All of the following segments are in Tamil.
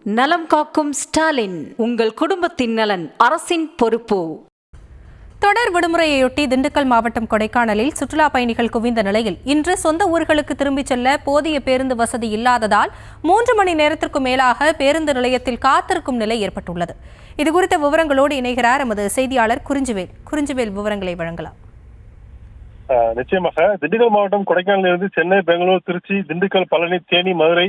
நலம் காக்கும் ஸ்டாலின், உங்கள் குடும்பத்தின் நலன் அரசின் பொறுப்பு. தொடர் விடுமுறையொட்டி திண்டுக்கல் மாவட்டம் கொடைக்கானலில் சுற்றுலா பயணிகள் குவிந்த நிலையில் இன்று சொந்த ஊர்களுக்கு திரும்பிச் செல்ல போதிய பேருந்து வசதி இல்லாததால் 3 மணி நேரத்திற்கும் மேலாக பேருந்து நிலையத்தில் காத்திருக்கும் நிலை ஏற்பட்டுள்ளது. இதுகுறித்த விவரங்களோடு இணைகிறார் எமது செய்தியாளர் குறிஞ்சிவேல் விவரங்களை வழங்கலாம். நிச்சயமாக திண்டுக்கல் மாவட்டம் கொடைக்கானலிலிருந்து சென்னை, பெங்களூர், திருச்சி, திண்டுக்கல், பழனி, தேனி, மதுரை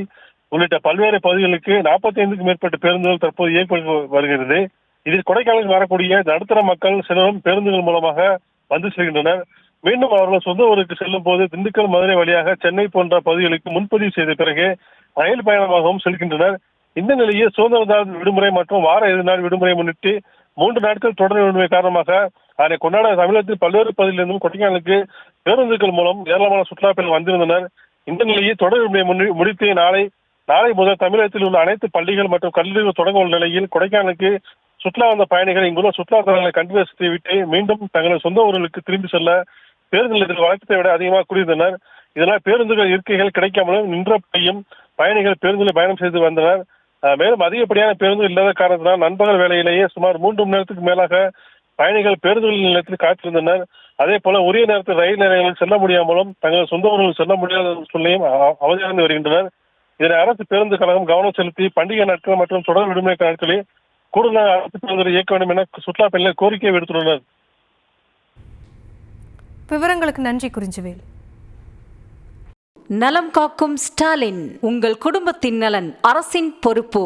உள்ளிட்ட பல்வேறு பகுதிகளுக்கு 45க்கும் மேற்பட்ட பேருந்துகள் தற்போது இயக்கப்பட்டு வருகிறது. இதில் கொடைக்கானலுக்கு வரக்கூடிய நடுத்தர மக்கள் சிலரும் பேருந்துகள் மூலமாக வந்து செல்கின்றனர். மீண்டும் அவர்கள் சொந்த ஊருக்கு செல்லும் போது திண்டுக்கல், மதுரை வழியாக சென்னை போன்ற பகுதிகளுக்கு முன்பதிவு செய்த பிறகு ரயில் பயணமாகவும் செல்கின்றனர். இந்த நிலையில் சுதந்திர தின விடுமுறை மற்றும் வார இறுதி நாள் விடுமுறை முன்னிட்டு 3 நாட்கள் தொடர் விடுமுறை காரணமாக அதனை கொண்டாட தமிழகத்தில் பல்வேறு பகுதிகளிலிருந்தும் கொடைக்கானலுக்கு பேருந்துகள் மூலம் ஏராளமான சுற்றுலா பயணிகள் வந்திருந்தனர். இந்த நிலையில் தொடர் விடுமுறை முடித்து நாளை முதல் தமிழகத்தில் உள்ள அனைத்து பள்ளிகள் மற்றும் கல்லூரிகள் தொடங்க உள்ள நிலையில் கொடைக்கானலுக்கு சுற்றுலா வந்த பயணிகள் இங்குள்ள சுற்றுலா தலங்களை கண்டு ரசித்து விட்டு மீண்டும் தங்களது சொந்த ஊர்களுக்கு திரும்பி செல்ல பேருந்து நிலையத்தில் வழக்கத்தை விட அதிகமாக கூடியிருந்தனர். இதனால் பேருந்துகள் இருக்கைகள் கிடைக்காமலும் நின்றபடியும் பயணிகள் பேருந்தில் பயணம் செய்து வந்தனர். மேலும் அதிகப்படியான பேருந்துகள் இல்லாத காரணத்தினால் நண்பகல் வேளையிலேயே சுமார் 3 மணி நேரத்துக்கு மேலாக பயணிகள் பேருந்துகள் நிலையத்தில் காத்திருந்தனர். அதே போல உரிய நேரத்தில் ரயில் நிலையங்களில் செல்ல முடியாமலும் தங்களது சொந்த ஊர்களுக்கு செல்ல முடியாத சூழ்நிலையும் அவதியடைந்து வருகின்றனர். இதனை அரசு பேருந்து கழகம் கவனம் செலுத்தி பண்டிகை நாட்கள் மற்றும் தொடர் விடுமுறை நாட்களில் கூடுதல் அரசு பேருந்துகளை இயக்க வேண்டும் என சுற்றுலா பயணிகள் கோரிக்கை விடுத்துள்ளனர். விவரங்களுக்கு நன்றி குறிஞ்சிவேல். நலம் காக்கும் ஸ்டாலின், உங்கள் குடும்பத்தின் நலன் அரசின் பொறுப்பு.